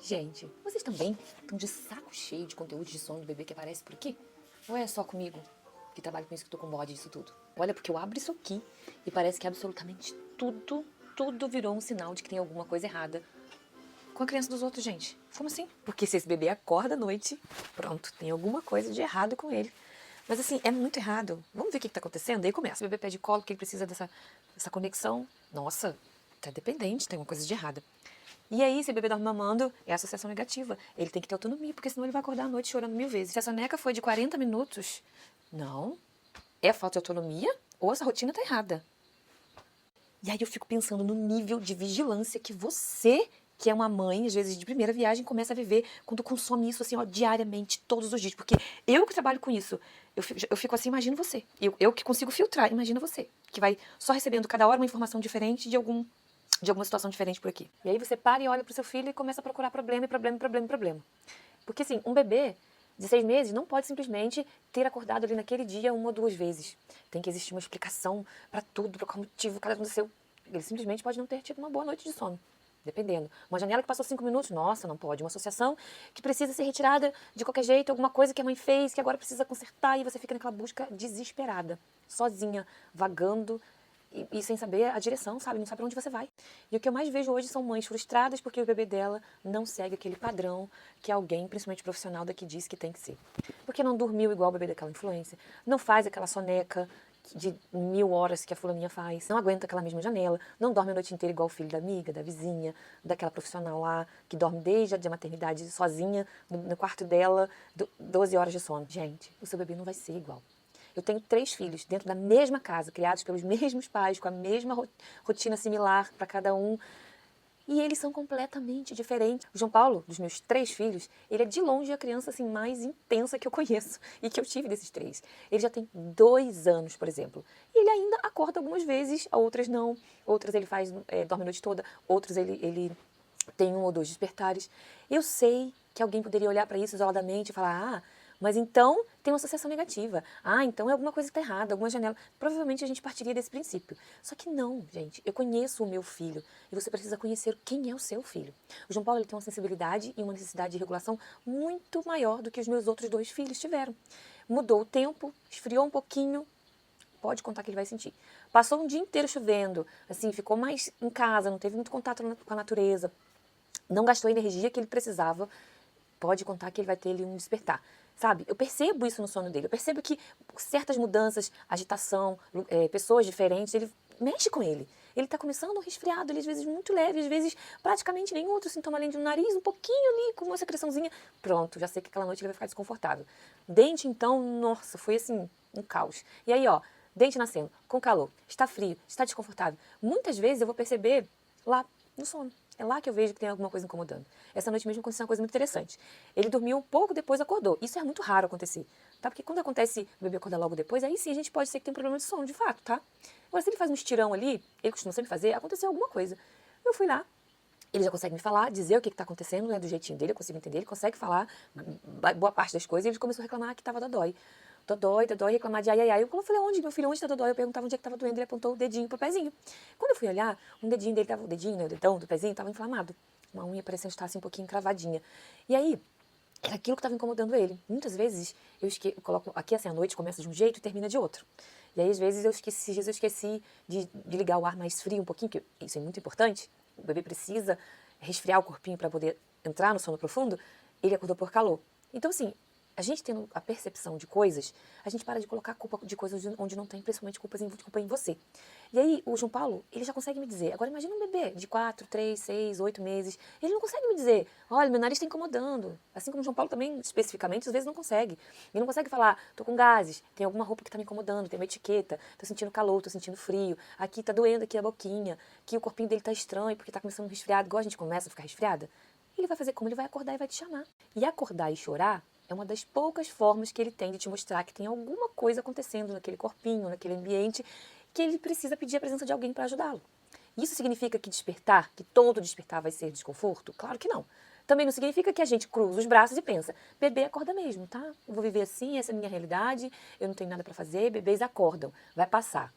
Gente, vocês também estão de saco cheio de conteúdo de sono do bebê que aparece por aqui? Ou é só comigo que trabalho com isso que tô com bode disso tudo? Olha, porque eu abro isso aqui e parece que absolutamente tudo virou um sinal de que tem alguma coisa errada com a criança dos outros, gente. Como assim? Porque se esse bebê acorda à noite, pronto, tem alguma coisa de errado com ele. Mas assim, é muito errado. Vamos ver o que tá acontecendo? Aí começa. O bebê pede colo, que ele precisa dessa conexão. Nossa, tá dependente, tem uma coisa de errada. E aí, se o bebê dorme mamando, é associação negativa. Ele tem que ter autonomia, porque senão ele vai acordar à noite chorando 1000 vezes. Se a soneca foi de 40 minutos, não. É falta de autonomia ou essa rotina tá errada. E aí eu fico pensando no nível de vigilância que você, que é uma mãe, às vezes de primeira viagem, começa a viver quando consome isso assim, ó, diariamente, todos os dias. Porque eu que trabalho com isso, eu fico assim, imagino você. Eu que consigo filtrar, imagina você. Que vai só recebendo cada hora uma informação diferente de alguma situação diferente por aqui. E aí você para e olha pro seu filho e começa a procurar problema. Porque assim, um bebê de 6 meses não pode simplesmente ter acordado ali naquele dia 1 ou 2 vezes. Tem que existir uma explicação para tudo, para qual motivo cada aconteceu. Ele simplesmente pode não ter tido uma boa noite de sono. Dependendo. Uma janela que passou 5 minutos, nossa, não pode. Uma associação que precisa ser retirada de qualquer jeito, alguma coisa que a mãe fez, que agora precisa consertar, e você fica naquela busca desesperada, sozinha, vagando, e sem saber a direção, sabe? Não sabe pra onde você vai. E o que eu mais vejo hoje são mães frustradas porque o bebê dela não segue aquele padrão que alguém, principalmente profissional, daqui diz que tem que ser. Porque não dormiu igual o bebê daquela influência, não faz aquela soneca de 1000 horas que a fulaninha faz, não aguenta aquela mesma janela, não dorme a noite inteira igual o filho da amiga, da vizinha, daquela profissional lá, que dorme desde a maternidade sozinha, no quarto dela, 12 horas de sono. Gente, o seu bebê não vai ser igual. Eu tenho 3 filhos dentro da mesma casa, criados pelos mesmos pais, com a mesma rotina similar para cada um. E eles são completamente diferentes. O João Paulo, dos meus 3 filhos, ele é de longe a criança assim, mais intensa que eu conheço e que eu tive desses 3. Ele já tem 2 anos, por exemplo. E ele ainda acorda algumas vezes, outras não. Outras ele dorme a noite toda, outros ele tem 1 ou 2 despertares. Eu sei que alguém poderia olhar para isso isoladamente e falar, mas então tem uma associação negativa. Então é alguma coisa que está errada, alguma janela. Provavelmente a gente partiria desse princípio. Só que não, gente. Eu conheço o meu filho e você precisa conhecer quem é o seu filho. O João Paulo ele tem uma sensibilidade e uma necessidade de regulação muito maior do que os meus outros 2 filhos tiveram. Mudou o tempo, esfriou um pouquinho, pode contar que ele vai sentir. Passou um dia inteiro chovendo, assim, ficou mais em casa, não teve muito contato com a natureza, não gastou a energia que ele precisava, pode contar que ele vai ter ali um despertar. Sabe? Eu percebo isso no sono dele. Eu percebo que certas mudanças, agitação, pessoas diferentes, ele mexe com ele. Ele está começando um resfriado, ele às vezes muito leve, às vezes praticamente nenhum outro sintoma além de um nariz, um pouquinho ali, com uma secreçãozinha. Pronto, já sei que aquela noite ele vai ficar desconfortável. Dente, então, nossa, foi assim, um caos. E aí, ó, dente nascendo, com calor, está frio, está desconfortável. Muitas vezes eu vou perceber lá no sono. É lá que eu vejo que tem alguma coisa incomodando. Essa noite mesmo aconteceu uma coisa muito interessante. Ele dormiu um pouco, depois acordou. Isso é muito raro acontecer, tá? Porque quando acontece o bebê acordar logo depois, aí sim a gente pode ser que tem um problema de sono, de fato, tá? Agora, se ele faz um estirão ali, ele costuma sempre fazer, aconteceu alguma coisa. Eu fui lá, ele já consegue me falar, dizer o que está acontecendo, né, do jeitinho dele, eu consigo entender, ele consegue falar boa parte das coisas, e ele começou a reclamar que estava dodói. Dodói, reclamar de ai. Eu falei, onde, meu filho, onde está dodói? Eu perguntava onde é que estava doendo, ele apontou o dedinho pro pezinho. Quando eu fui olhar, um dedinho dele o dedinho, né, o dedão do pezinho, estava inflamado. Uma unha parecendo estar assim um pouquinho cravadinha. E aí, era aquilo que estava incomodando ele. Muitas vezes, eu coloco aqui assim, a noite começa de um jeito e termina de outro. E aí, às vezes, esses dias eu esqueci de ligar o ar mais frio um pouquinho, que isso é muito importante. O bebê precisa resfriar o corpinho para poder entrar no sono profundo. Ele acordou por calor. Então, assim, a gente tendo a percepção de coisas, a gente para de colocar a culpa de coisas onde não tem, principalmente culpa em você. E aí, o João Paulo, ele já consegue me dizer. Agora, imagina um bebê de 4, 3, 6, 8 meses. Ele não consegue me dizer, olha, meu nariz está incomodando. Assim como o João Paulo também, especificamente, às vezes não consegue. Ele não consegue falar, tô com gases, tem alguma roupa que está me incomodando, tem uma etiqueta, tô sentindo calor, tô sentindo frio, aqui tá doendo aqui a boquinha, que o corpinho dele tá estranho porque tá começando um resfriado, igual a gente começa a ficar resfriada. Ele vai fazer como? Ele vai acordar e vai te chamar. E acordar e chorar é uma das poucas formas que ele tem de te mostrar que tem alguma coisa acontecendo naquele corpinho, naquele ambiente, que ele precisa pedir a presença de alguém para ajudá-lo. Isso significa que despertar, que todo despertar vai ser desconforto? Claro que não. Também não significa que a gente cruza os braços e pensa, bebê acorda mesmo, tá? Eu vou viver assim, essa é a minha realidade, eu não tenho nada para fazer, bebês acordam, vai passar.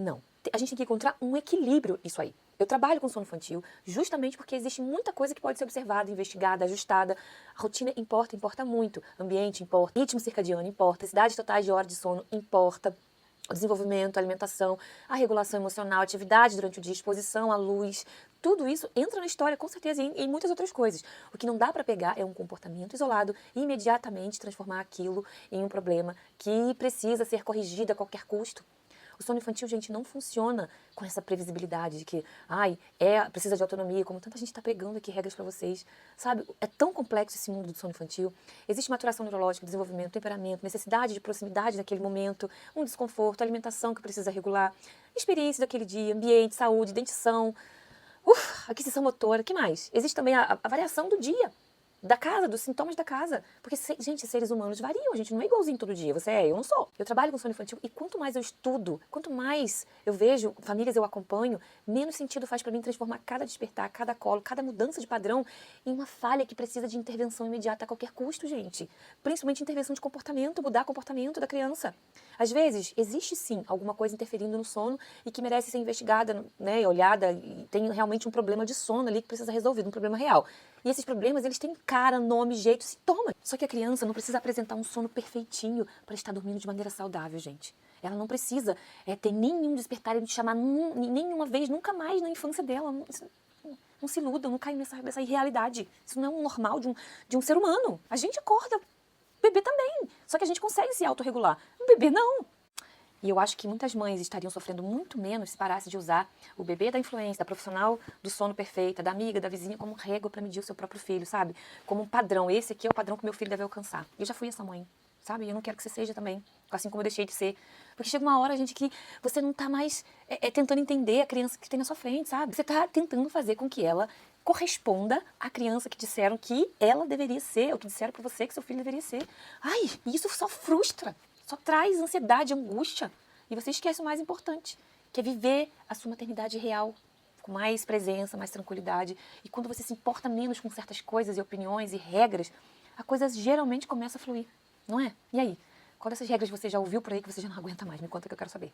Não. A gente tem que encontrar um equilíbrio nisso aí. Eu trabalho com sono infantil justamente porque existe muita coisa que pode ser observada, investigada, ajustada. A rotina importa, importa muito. Ambiente importa, ritmo circadiano importa, necessidades totais de hora de sono importa. O desenvolvimento, a alimentação, a regulação emocional, atividade durante o dia, exposição à luz, tudo isso entra na história, com certeza, e em muitas outras coisas. O que não dá para pegar é um comportamento isolado e imediatamente transformar aquilo em um problema que precisa ser corrigido a qualquer custo. O sono infantil, gente, não funciona com essa previsibilidade de que, precisa de autonomia, como tanta gente está pegando aqui regras para vocês, sabe? É tão complexo esse mundo do sono infantil. Existe maturação neurológica, desenvolvimento, temperamento, necessidade de proximidade naquele momento, um desconforto, alimentação que precisa regular, experiência daquele dia, ambiente, saúde, dentição, aquisição motora, o que mais? Existe também a variação do dia. Da casa, dos sintomas da casa. Porque, gente, seres humanos variam, a gente não é igualzinho todo dia. Você é, eu não sou. Eu trabalho com sono infantil e quanto mais eu estudo, quanto mais eu vejo famílias eu acompanho, menos sentido faz para mim transformar cada despertar, cada colo, cada mudança de padrão em uma falha que precisa de intervenção imediata a qualquer custo, gente. Principalmente intervenção de comportamento, mudar o comportamento da criança. Às vezes, existe sim alguma coisa interferindo no sono e que merece ser investigada, né, olhada, e tem realmente um problema de sono ali que precisa ser resolvido, um problema real. E esses problemas, eles têm cara, nome, jeito, sintoma. Só que a criança não precisa apresentar um sono perfeitinho para estar dormindo de maneira saudável, gente. Ela não precisa ter nenhum despertar e te chamar nenhuma vez, nunca mais na infância dela. Não se iluda, não cai nessa irrealidade. Isso não é um normal de um ser humano. A gente acorda, o bebê também. Só que a gente consegue se autorregular. Um bebê não. E eu acho que muitas mães estariam sofrendo muito menos se parasse de usar o bebê da influência, da profissional do sono perfeita, da amiga, da vizinha, como régua para medir o seu próprio filho, sabe? Como um padrão. Esse aqui é o padrão que meu filho deve alcançar. Eu já fui essa mãe, sabe? Eu não quero que você seja também, assim como eu deixei de ser. Porque chega uma hora, gente, que você não tá mais tentando entender a criança que tem na sua frente, sabe? Você tá tentando fazer com que ela corresponda à criança que disseram que ela deveria ser, ou que disseram para você que seu filho deveria ser. Ai, e isso só frustra. Só traz ansiedade, angústia. E você esquece o mais importante, que é viver a sua maternidade real, com mais presença, mais tranquilidade. E quando você se importa menos com certas coisas e opiniões e regras, a coisa geralmente começa a fluir, não é? E aí? Qual dessas regras você já ouviu por aí que você já não aguenta mais? Me conta que eu quero saber.